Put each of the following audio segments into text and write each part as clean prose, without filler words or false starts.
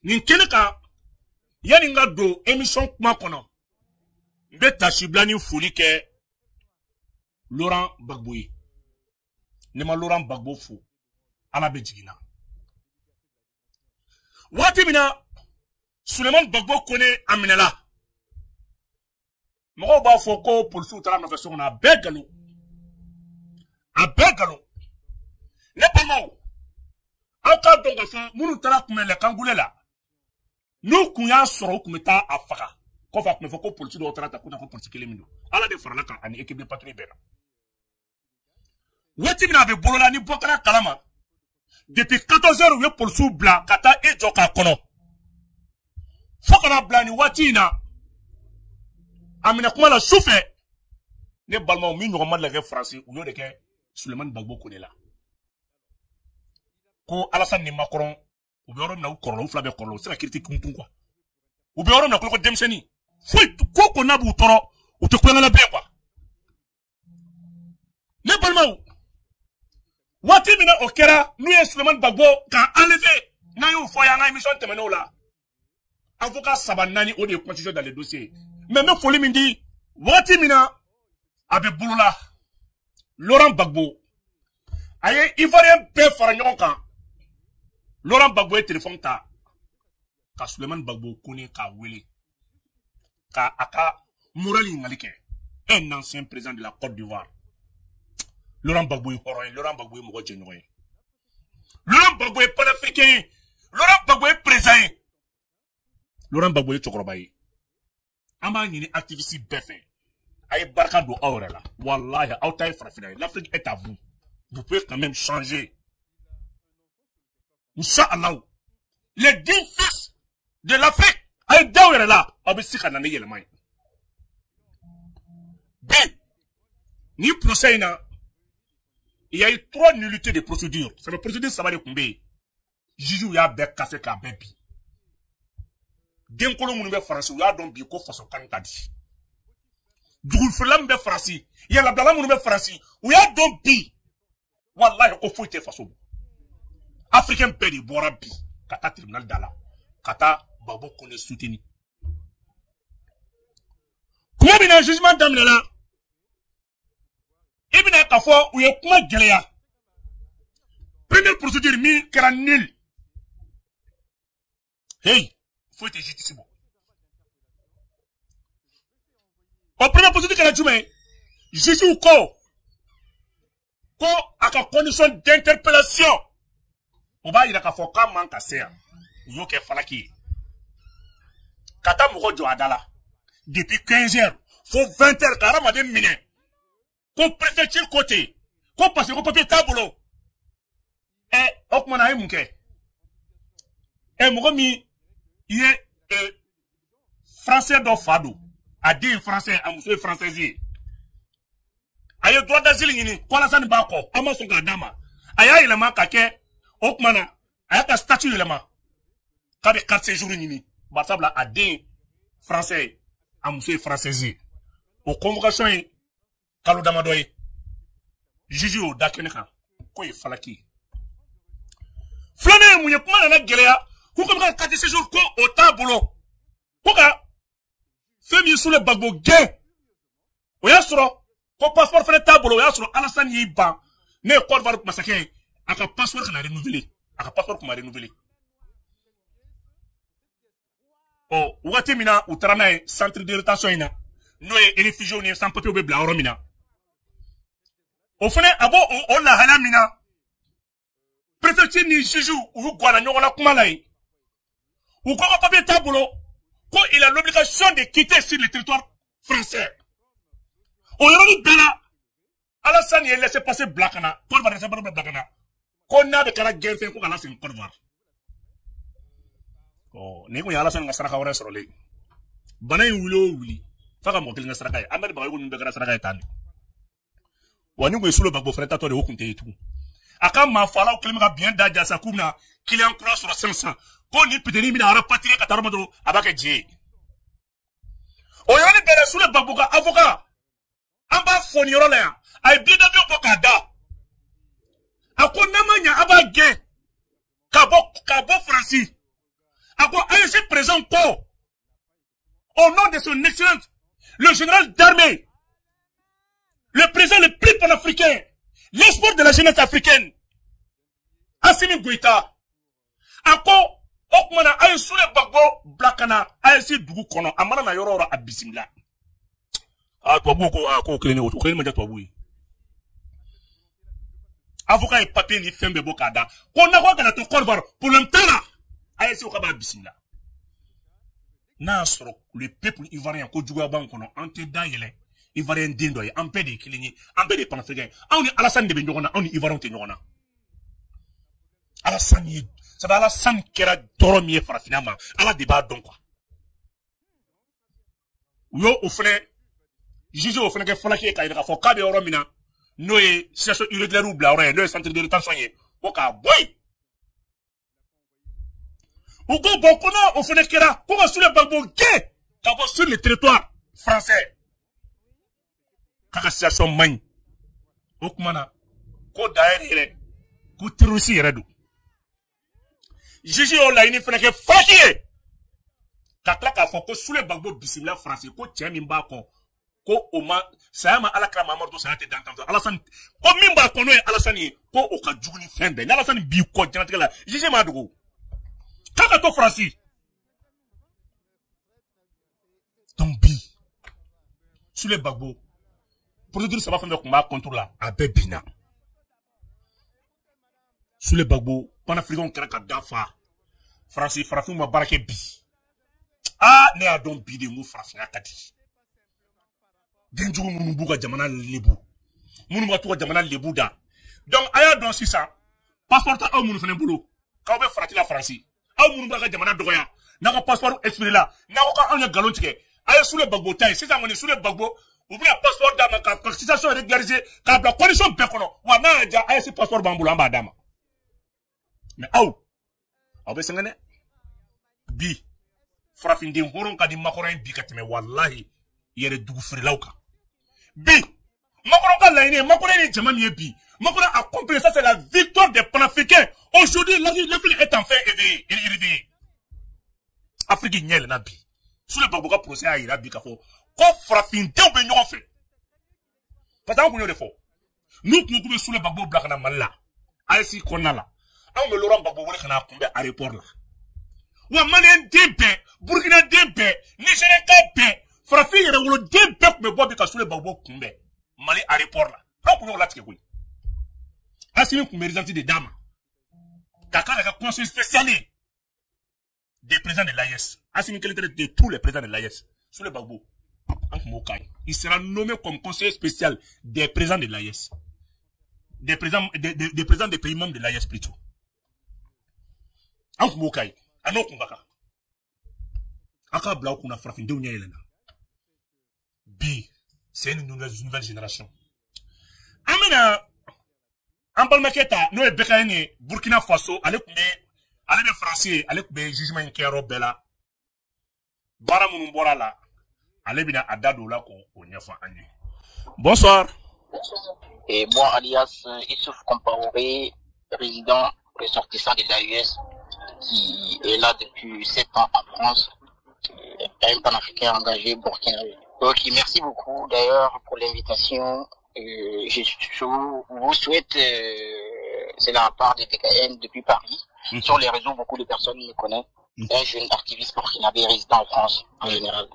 nin kele ka yani nga do émission kuma kono mbe tashibla ni foli ke Laurent Gbagbo ne ma Laurent Gbagbo fo ala be jigina wati mina Suleiman Gbagbo kone aminela mo ba fo ko police utara na façon na begalo ne pas mo aka donga fa munu tara kumele kangulela no kunya soro kumeta afaka ko fa kumefo ko police do tara ta kuna ko police kelemindo ala de farala kan ani équipe de patrouille bena wati mina be bolola ni bokara kalama depuis 14h we police bla kata e joka kono fokara bla ni wati na amina kuma la souffle ne balma mi nyoma la ke français ou yo de ke Suleiman Gbagbo konela ko Alassane ni Macron ou be na korolo fla be korolo c'est la critique kuntun quoi ou be na ko demseni foi ko na bu toro ou te ko na la be quoi ne balma wati mina okera nous et Suleiman Gbagbo quand enlevé na yo foya na émission temeno la avocat Sabanani au de continuer dans les dossiers mais me folie mindi wati mina abe bulula Laurent Gbagbo aye ivoirien pe faranyon kan Laurent Gbagbo e téléphone ta ka Suleiman Gbagbo koni ka wele ka aka morali ngalike un ancien président de la Côte d'Ivoire Laurent Gbagbo est horreur Laurent Gbagbo est mogo djenoué Laurent Gbagbo est panafricain Laurent Gbagbo est présent Laurent Gbagbo est chokorobaye amba ni activiste befe aye barka do awrela wallahi awtay farafina l'Afrique est à vous pouvez quand même changer Inch'Allah les 10 fils de l'Afrique aye dawrela abisika na yelmay ben ni procès na il y a eu 3 nullités de procédure c'est la procédure ça va de combien Jiju ya be café ka bebi Denkolo munu be farasi ya don bi ko faso kan tadi dugul fulam be farasi ya la bala munu be farasi ya don bi wallahi ko fuite faso africain pedi bora bi kata tribunal dala kata babo kone soutenu kuma bina jugement damlela ibina ka fo u ye kuma geleya première procédure mi kera nul hey faut être justice bon. Au premier procédure que la Djoume, juge ou ko à la condition d'interpellation. On va y aller à Foka manque à serre. Yo ke falaki. Kata moko jo adala. Depuis 15h, faut 20h, carama de mine. Ko préfecture côté. Ko passe ko papier tableau. Okmana munke. Moko mi il est français dans Fado. A dit français, à monsieur français. Aye droit d'asile ni kola san bako amaso ga dama. Aya ilama kake okmana aya ka statut ilama. Ka be 4 séjours ni basabla a dit français à monsieur français. Au convocation kalo damadoy. Jiju dakeneka ko e falaki. Flane mu kuma na geleya. Pourquoi vous avez 4 séjours au tableau? Pourquoi? Femi sous le Gbagbo gay. Oya soro. Ko passeport fait tableau. Oya soro. Alassane Yiban. Ne Côte d'Ivoire massacre. Aka passeport qu'on a renouvelé. Aka passeport qu'on a renouvelé. Oh, ouati mina utarana centre de rétention ina. Noé et réfugiés on est sans papier au bébé blanc mina. Au fond, abo on la hala mina. Préfecture ni juju ou guana nyola kumalai. Ou quoi papier tableau, quand il a l'obligation de quitter sur le territoire français. On y bela, Alassane il laisse passer Blakana, Paul va laisser passer Blakana. Qu'on a de la guerre fait qu'on a laissé une Côte d'Ivoire. Oh, n'est-ce pas Alassane n'a pas de sur les. Banay wuli, faka monter n'a pas. Amel Bayoun ne begara sera étani. Wani ou sous le Gbagbo frère tato de haut compte et tout. Aka ma fala ou klemera bien d'adja sa koumna, qu'il est encore sur 500. Quand il peut tenir à rapatrier Katarmado avec Djé. On y a des belles sous le Gbagbo avocat. En bas, Foniola, a bien de Bokada. A Konamania, Abba Gay. Cabo Francis. À quoi AEC présent quoi? Au nom de son excellence, le général d'armée, le président le plus panafricain, l'espoir de la jeunesse africaine, Assimi Goïta. À quoi? Okmana AEC Bagbo, Blakana, AEC Dougou Kono, Amana na Yorora Abisimla. Ah, toi, beaucoup, ah, quoi, clé, autre, clé, toi, oui. Avocat et papier ni fembe bokada. Qu'on a quoi dans ton corps, pour longtemps là. AEC Okaba Abisimla. Nasro, le peuple ivoirien, ko djouga bankono, ante dayele, ivoirien dindoye, ampe de kilini, ampe de panafricain. On est Alassane de Benyogona, on est ivoirien tenyogona. Alassane yi, ça va Alassane kera doromiye farafinaman, ala débat donc quoi. Yo, au frère, juge au frère que Falaki ka ira fo kabe oromina, noye, situation irrégulière ou bla, noye centre de rétention yé, oka boy. Ou go bokona au frère kera, ko sur le bagbo gay, ka sur le territoire français. Kaka situation magne. Okumana, ko daere, ko terrorisme redu. Juge on la ini frère que Falaki. Kakla ka foko sous le bagbo bisimila français ko tiens mimba ko oma sayama alakra mamardo sayate d'entendre Alassane ko mimba ko no Alassane ko o ka juguni fembe na Alassane bi ko janatela la jije madugo kaka to français donc bi sous le bagbo pour dire ça va faire combat contre la abebina sous le bagbo panafricain kaka dafa français farafin ma barake bi. Ah, ne a donc bidé mou frafina kati. Denjou mounubuga jamana lebu. Mounubatuga jamana lebu da. Donc, aya don si ça. Passeport a mounou fene boulot. Quand on veut frater la France. A mounubaga jamana doya. N'a passeport expiré là. N'a aucun un galon ticket. Aya sous le bagbo taille. C'est ça, on est sous le bagbo. Oubliez un passeport d'ama. Quand situation est régularisée. Quand la condition bécono. Ou n'a déjà aya ce passeport bamboula en dama. Mais, aou. Aou, ben, c'est bi. Frafin den horon ka di makoran bi ka teme wallahi yere dugu frilauka bi makoran ka laine makoran ni jama mi bi makoran a compris ça c'est la victoire des panafricains aujourd'hui l'Afrique est enfin éveillée Afrique nyel na bi sous le baboka procès a ira bi ka fo ko frafin den be nyon fait parce qu'on de fo nous nous sous le babo black na malla aisi konala on me Laurent Gbagbo wole kana kumbe aéroport là wa Malien dempe, Burkina dempe, Nigeria dempe, Frafi yere wolo dempe me bobi ka sule bagbo kumbe. Mali aéroport là. Pas pour nous là tike oui. Assimi kumbe résidence de dama. Kaka la conseil spécial des présidents de l'AES. Assimi quel est de tous les présidents de l'AES. Sule bagbo. Il sera nommé comme conseiller spécial des présidents de l'AES. Des présidents des pays membres de l'AES plutôt. Ank Mokai. Ano kumbaka. Aka blau kuna frafin de unyelena. Bi, c'est une nouvelle génération. Amena, Ambalmaketa, nous et Bekaine, Burkina Faso, allez de français, allez de jugement inkero bella. Baramunumbora la, allez bien adado la ko onyafa anye. Bonsoir. Et moi, alias Issouf Compaoré, président ressortissant de l'AES, qui est là depuis 7 ans en France, un panafricain engagé burkinabé. Ok, merci beaucoup d'ailleurs pour l'invitation. Je vous souhaite, c'est la part des BKN depuis Paris. Sur les réseaux, beaucoup de personnes me connaissent. Un jeune activiste burkinabé résident en France en général.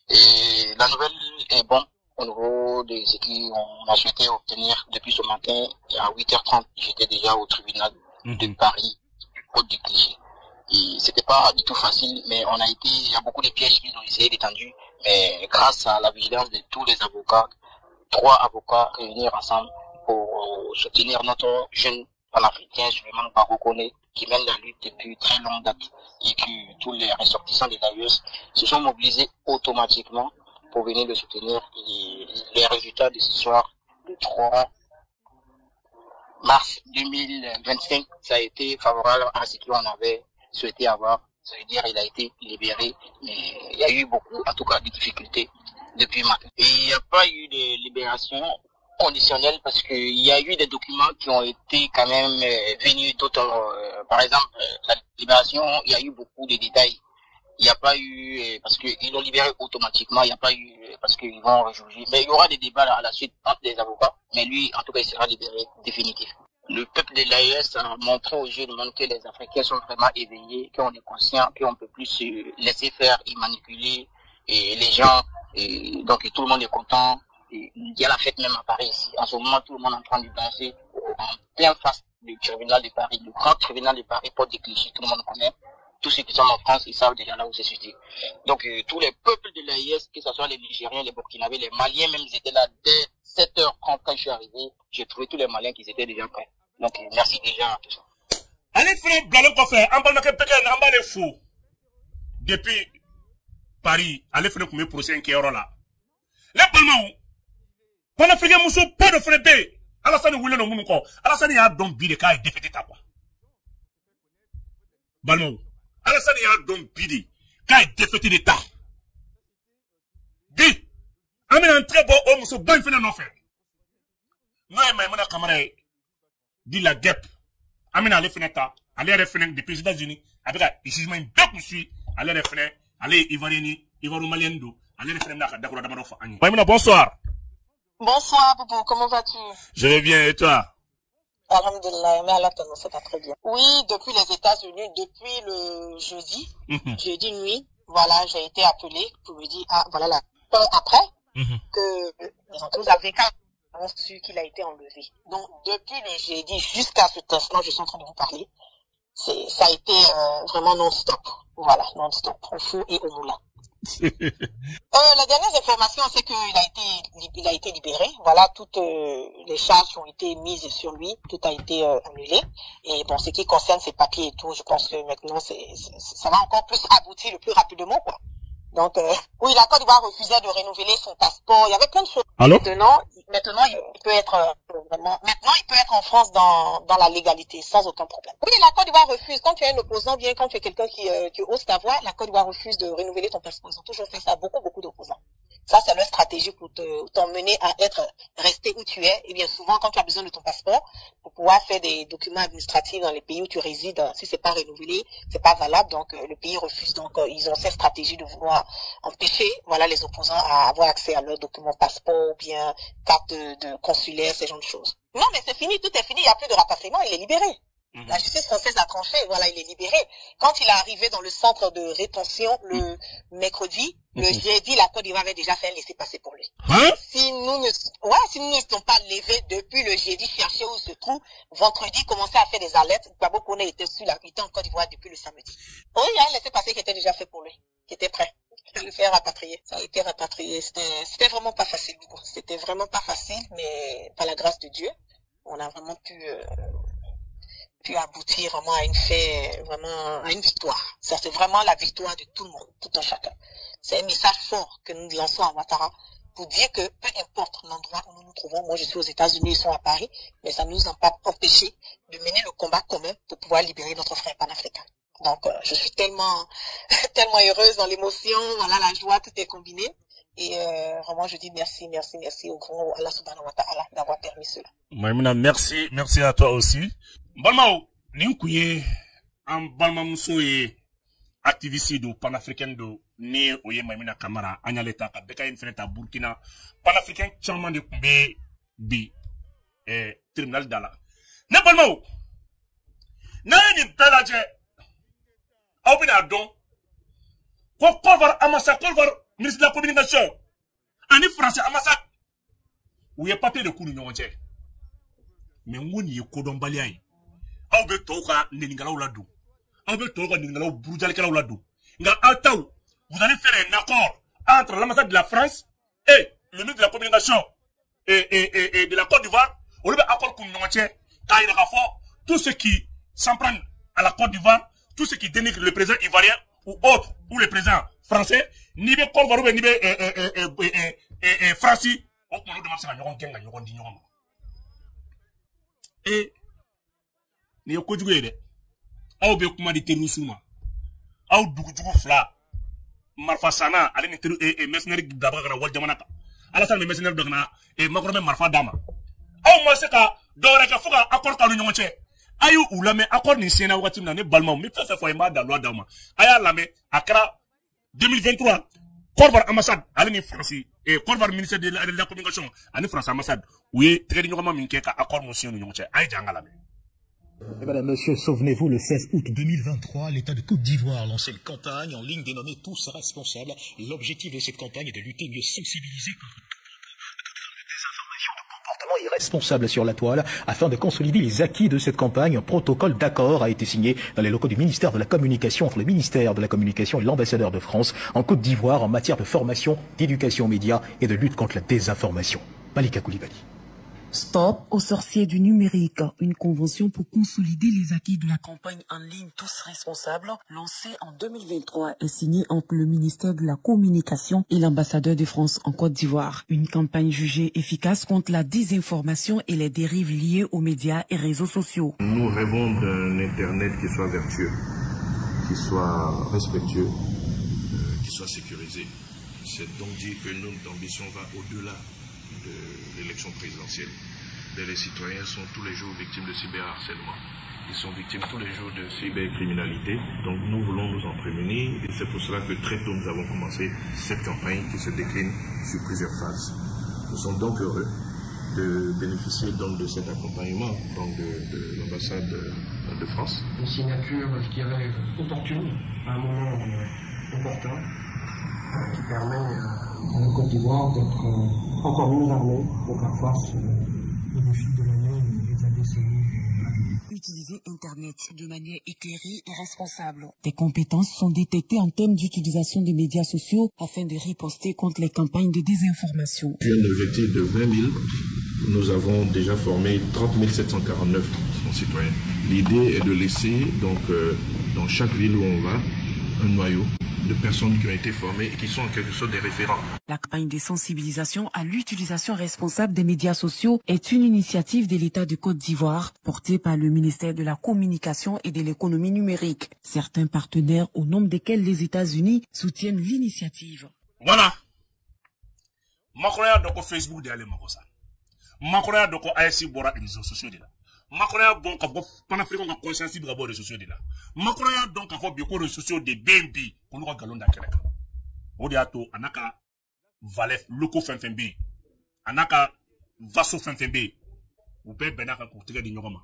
Et la nouvelle est bonne au niveau de ce qu'on a souhaité obtenir depuis ce matin. À 8h30, j'étais déjà au tribunal de Paris. Côte du Cliché. Et c'était pas du tout facile, mais il y a beaucoup de pièges qu'ils ont essayé d'étendre, mais grâce à la vigilance de tous les avocats, 3 avocats réunis ensemble pour soutenir notre jeune panafricain, Souleymane Gbagbo Koné, qui mène la lutte depuis très longue date, et que tous les ressortissants de l'AES se sont mobilisés automatiquement pour venir le soutenir. Et les résultats de ce soir, le 3 mars 2025, ça a été favorable à ce qu'on avait souhaité avoir. Ça veut dire qu'il a été libéré, mais il y a eu beaucoup, en tout cas, de difficultés depuis matin. Et il n'y a pas eu de libération conditionnel parce qu'il y a eu des documents qui ont été quand même venus d'autres. Par exemple, la libération, il y a eu beaucoup de détails. Il n'y a pas eu, parce qu'ils l'ont libéré automatiquement, il n'y a pas eu, parce qu'ils vont rejuger. Mais il y aura des débats à la suite entre les avocats, mais lui, en tout cas, il sera libéré définitif. Le peuple de l'AES a montré au jeu du monde que les Africains sont vraiment éveillés, qu'on est conscient, qu'on peut plus se laisser faire et manipuler et les gens, et donc et tout le monde est content. Et il y a la fête même à Paris ici. En ce moment, tout le monde est en train de danser en plein face du tribunal de Paris, le grand tribunal de Paris, Porte des Clichy, tout le monde connaît. Tous ceux qui sont en France, ils savent déjà là où c'est situé. Donc, tous les peuples de l'AIS, que ce soit les Nigériens, les Burkinabés, les Maliens, même, ils étaient là dès 7h30 quand je suis arrivé. J'ai trouvé tous les Maliens qui étaient déjà prêts. Donc, merci déjà à tout ça. Allez, frère, blanc, qu'on fait, en parlant que les fous. Depuis Paris, allez, faire un procès qui est là. Les Palmaou, pendant que les Moussou, pas de frère B, Alassane Wille no Mounouko, Alassane a donc bidé quand il défait ta quoi. Balmaou. Alassane a donc bidé quand il défait l'État. Bi, amène un très bon homme sur bon fin d'en faire. Nous, mon camarade, dit la guêpe, amène à l'effet aller à l'effet depuis les États-Unis, avec un jugement de suis, aller à l'effet, aller Ivoirieni, Ivoiro-Maliendo, aller à l'effet d'accord d'abord. Maïmouna, bonsoir. Bonsoir, Boubou, comment vas-tu? Je vais bien, et toi? Alhamdulillah, mais Allah ça va très bien. Oui, depuis les États-Unis, depuis le jeudi nuit, voilà, j'ai été appelé pour me dire, ah, voilà, la après, que les avocats ont su qu'il a été enlevé. Donc, depuis le jeudi jusqu'à cet instant, je suis en train de vous parler, ça a été vraiment non-stop. Voilà, non-stop, au fou et au moulin. La dernière information, c'est qu'il a été libéré. Voilà, toutes les charges ont été mises sur lui, tout a été annulé. Et bon, ce qui concerne ses papiers et tout, je pense que maintenant, ça va encore plus aboutir le plus rapidement, quoi. Donc, oui, la Côte d'Ivoire refusait de renouveler son passeport. Il y avait plein de choses. Allô? Maintenant, il peut être maintenant, il peut être en France dans la légalité, sans aucun problème. Oui, la Côte d'Ivoire refuse. Quand tu es un opposant, bien quand tu es quelqu'un qui ose ta voix, la Côte d'Ivoire refuse de renouveler ton passeport. Ils ont toujours fait ça à beaucoup d'opposants. Ça, c'est leur stratégie pour t'emmener à resté où tu es. Et bien souvent, quand tu as besoin de ton passeport, pour pouvoir faire des documents administratifs dans les pays où tu résides, si c'est pas renouvelé, c'est pas valable, donc le pays refuse. Donc, ils ont cette stratégie de vouloir empêcher, voilà, les opposants à avoir accès à leurs documents passeport ou bien carte de consulaire, ce genre de choses. Non, mais c'est fini, tout est fini, il n'y a plus de rapatriement, il est libéré. La justice française a tranché, voilà, il est libéré. Quand il est arrivé dans le centre de rétention le mercredi, le jeudi, la Côte d'Ivoire avait déjà fait un laissez-passer pour lui. Si nous ne sommes pas levés depuis le jeudi, chercher où il se trouve, vendredi, commencer à faire des alertes. Gbagbo Koné était en Côte d'Ivoire depuis le samedi. Oui, il y a un laissez-passer qui était déjà fait pour lui, qui était prêt. Le faire rapatrier. Ça a été rapatrié. C'était vraiment pas facile. C'était vraiment pas facile, mais par la grâce de Dieu, on a vraiment pu aboutir vraiment à une victoire. Ça, c'est vraiment la victoire de tout le monde, tout un chacun. C'est un message fort que nous lançons à Ouattara pour dire que peu importe l'endroit où nous nous trouvons, moi je suis aux États-Unis, ils sont à Paris, mais ça ne nous a pas empêché de mener le combat commun pour pouvoir libérer notre frère panafricain. Donc, je suis tellement heureuse dans l'émotion, voilà, la joie, tout est combiné. Et vraiment, je dis merci au grand Allah subhanahu wa ta'ala d'avoir permis cela. Maïmouna, merci à toi aussi. Balmao, Ninkouye, en Balmamousso et activiste du panafricain de Né Oye Maïmouna Kamara, Anyaleta, Kabeka Infeneta, Burkina, panafricain, Chaman de Koumbe, Bi, tribunal d'Ala. Ne Balmao, Nani Belaje, Aubina Don, Kolvar Amassa, Kolvar, ministre de la communication, Ani français Amassa, où il y a papier de Kounou mais on y est Kodon Baliaï. Aw be toka ningalaw la dou. Aw be toka ningalaw broujalkalaw la dou. Nga ataw, vous allez faire un accord entre l'ambassade de la France et le ministre de la communication et de la Côte d'Ivoire. On va accord comme nous tient. Car il y a tout ce qui s'en prend à la Côte d'Ivoire, tout ce qui dénigre le président ivoirien ou autre, ou le président français, ni be Côte d'Ivoire ni be Francis. On peut nous demander ça et ni ko jugué de aw be kuma di terrorisme aw dugu fla marfa sana ale ni mercenaire d'abord na wal jamana Alassane mercenaire dogna et Macron marfa dama aw mo se ka dore ka fuka accord ka ñu ñonche ayu ulame accord ni sena wakati na ne balma mi fa fa ma da loi dama aya lame akra 2023 Corvar ambassade ali ni France et Corvar ministère de la communication ani France ambassade oui très ñokama min ke ka accord mo senu ñonche ay jangala me. Et madame, monsieur, souvenez-vous, le 16 août 2023, l'État de Côte d'Ivoire lançait une campagne en ligne dénommée Tous Responsables. L'objectif de cette campagne est de lutter, mieux sensibiliser contre toute forme de désinformation, de comportement irresponsable sur la toile, afin de consolider les acquis de cette campagne. Un protocole d'accord a été signé dans les locaux du ministère de la Communication entre le ministère de la Communication et l'ambassadeur de France en Côte d'Ivoire en matière de formation, d'éducation aux médias et de lutte contre la désinformation. Malika Koulibaly. Stop aux sorciers du numérique, une convention pour consolider les acquis de la campagne en ligne Tous Responsables, lancée en 2023 et signée entre le ministère de la Communication et l'ambassadeur de France en Côte d'Ivoire. Une campagne jugée efficace contre la désinformation et les dérives liées aux médias et réseaux sociaux. Nous rêvons d'un Internet qui soit vertueux, qui soit respectueux, qui soit sécurisé. C'est donc dire que notre ambition va au-delà de l'élection présidentielle. Les citoyens sont tous les jours victimes de cyberharcèlement. Ils sont victimes tous les jours de cybercriminalité. Donc nous voulons nous en prémunir et c'est pour cela que très tôt nous avons commencé cette campagne qui se décline sur plusieurs phases. Nous sommes donc heureux de bénéficier donc de cet accompagnement donc de l'ambassade de France. Une signature, je dirais, opportune, à un moment important, qui permet à la Côte d'Ivoire d'être encore mieux armée pour faire face au défi de l'année et des décennies à venir. Utiliser Internet de manière éclairée et responsable. Des compétences sont détectées en termes d'utilisation des médias sociaux afin de riposter contre les campagnes de désinformation. Puis un objectif de 20 000, nous avons déjà formé 30 749 citoyens. L'idée est de laisser donc dans chaque ville où on va un noyau de personnes qui ont été formées et qui sont en quelque sorte des référents. La campagne de sensibilisation à l'utilisation responsable des médias sociaux est une initiative de l'État de Côte d'Ivoire portée par le ministère de la Communication et de l'économie numérique. Certains partenaires, au nombre desquels les États-Unis, soutiennent l'initiative. Voilà. Makoya doko Facebook de ale makosa. Makoya doko ASC bora réseaux sociaux de là. Makoya bon ka panafricain ka conscience bi réseaux sociaux de là. Makoya donc ka bioko réseaux sociaux de BNB pour nous galon d'akere. Odi ato anaka valef loko fenfembe. Anaka vaso fenfembe. Ou be benaka ko tege di nyogoma.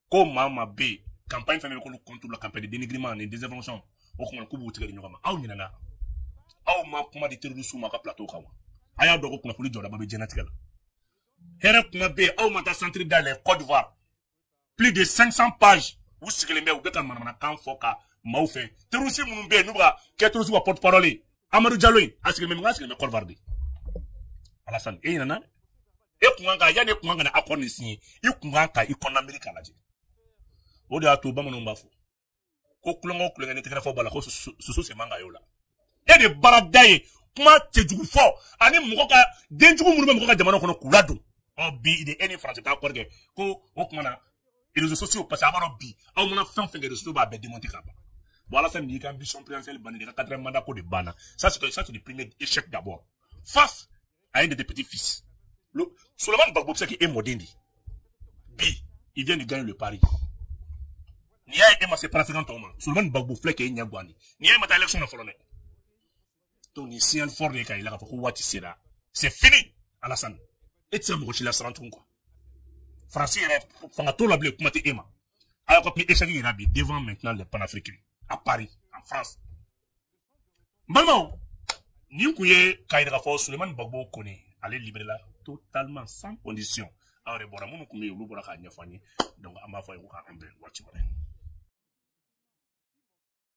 Ko mama be campagne fenfembe ko contre la campagne de dénigrement et désinformation. O ko ko bu tege di nyogoma. Aw nyina aw ma kuma di terrorisme ma ka plateau kawa. Aya dogo kuna poli jola babe genetikala. Here kuna be aw ma ta centre dans les Côte d'Ivoire. Plus de 500 pages. Vous savez les mecs, vous êtes en kan foka maufe. Terrorisme mun be nubra, ke terrorisme wa porte-parole. Amadou Diallo, asile même ngasile me Côte d'Ivoire. Alassane e nana. E kunga ya ne kunga na accord ni signé. E kunga ka ikon America la je. O de ato ba mono mbafo. Ko kulongo kulonga ne tekra fo bala ko so se manga yo la. E de baradaye kuma tejugu fo ani muko ka denjugu muru muko ka jamano kono kulado. O bi de any France ta accord ke ko o kuma na les réseaux sociaux parce que avant bi on a fait les réseaux sociaux ba démonter kaba voilà ça dit qu'ambition présidentielle bani de 4e mandat ko de bana ça c'est le premier échec d'abord face à un de tes petits-fils Souleymane Gbagbo qui est Modendi bi il vient de gagner le pari ni a ema c'est pratiquement tout monde Souleymane Gbagbo flek et nyagwani ni a mata élection na folone donc ni signal fort de kai la ko wati sera c'est fini Alassane et ça mo la sarantun quoi Français Fangato la blé kumate ema. Alors que échec irabi devant maintenant les panafricains à Paris, en France. Maman, ni kouye kaïdra fo Souleymane Gbagbo connaît aller libérer là totalement sans condition. Alors bon, mon koumé ou bora ka nyafani donc amba fo ko ka ambe wati bare.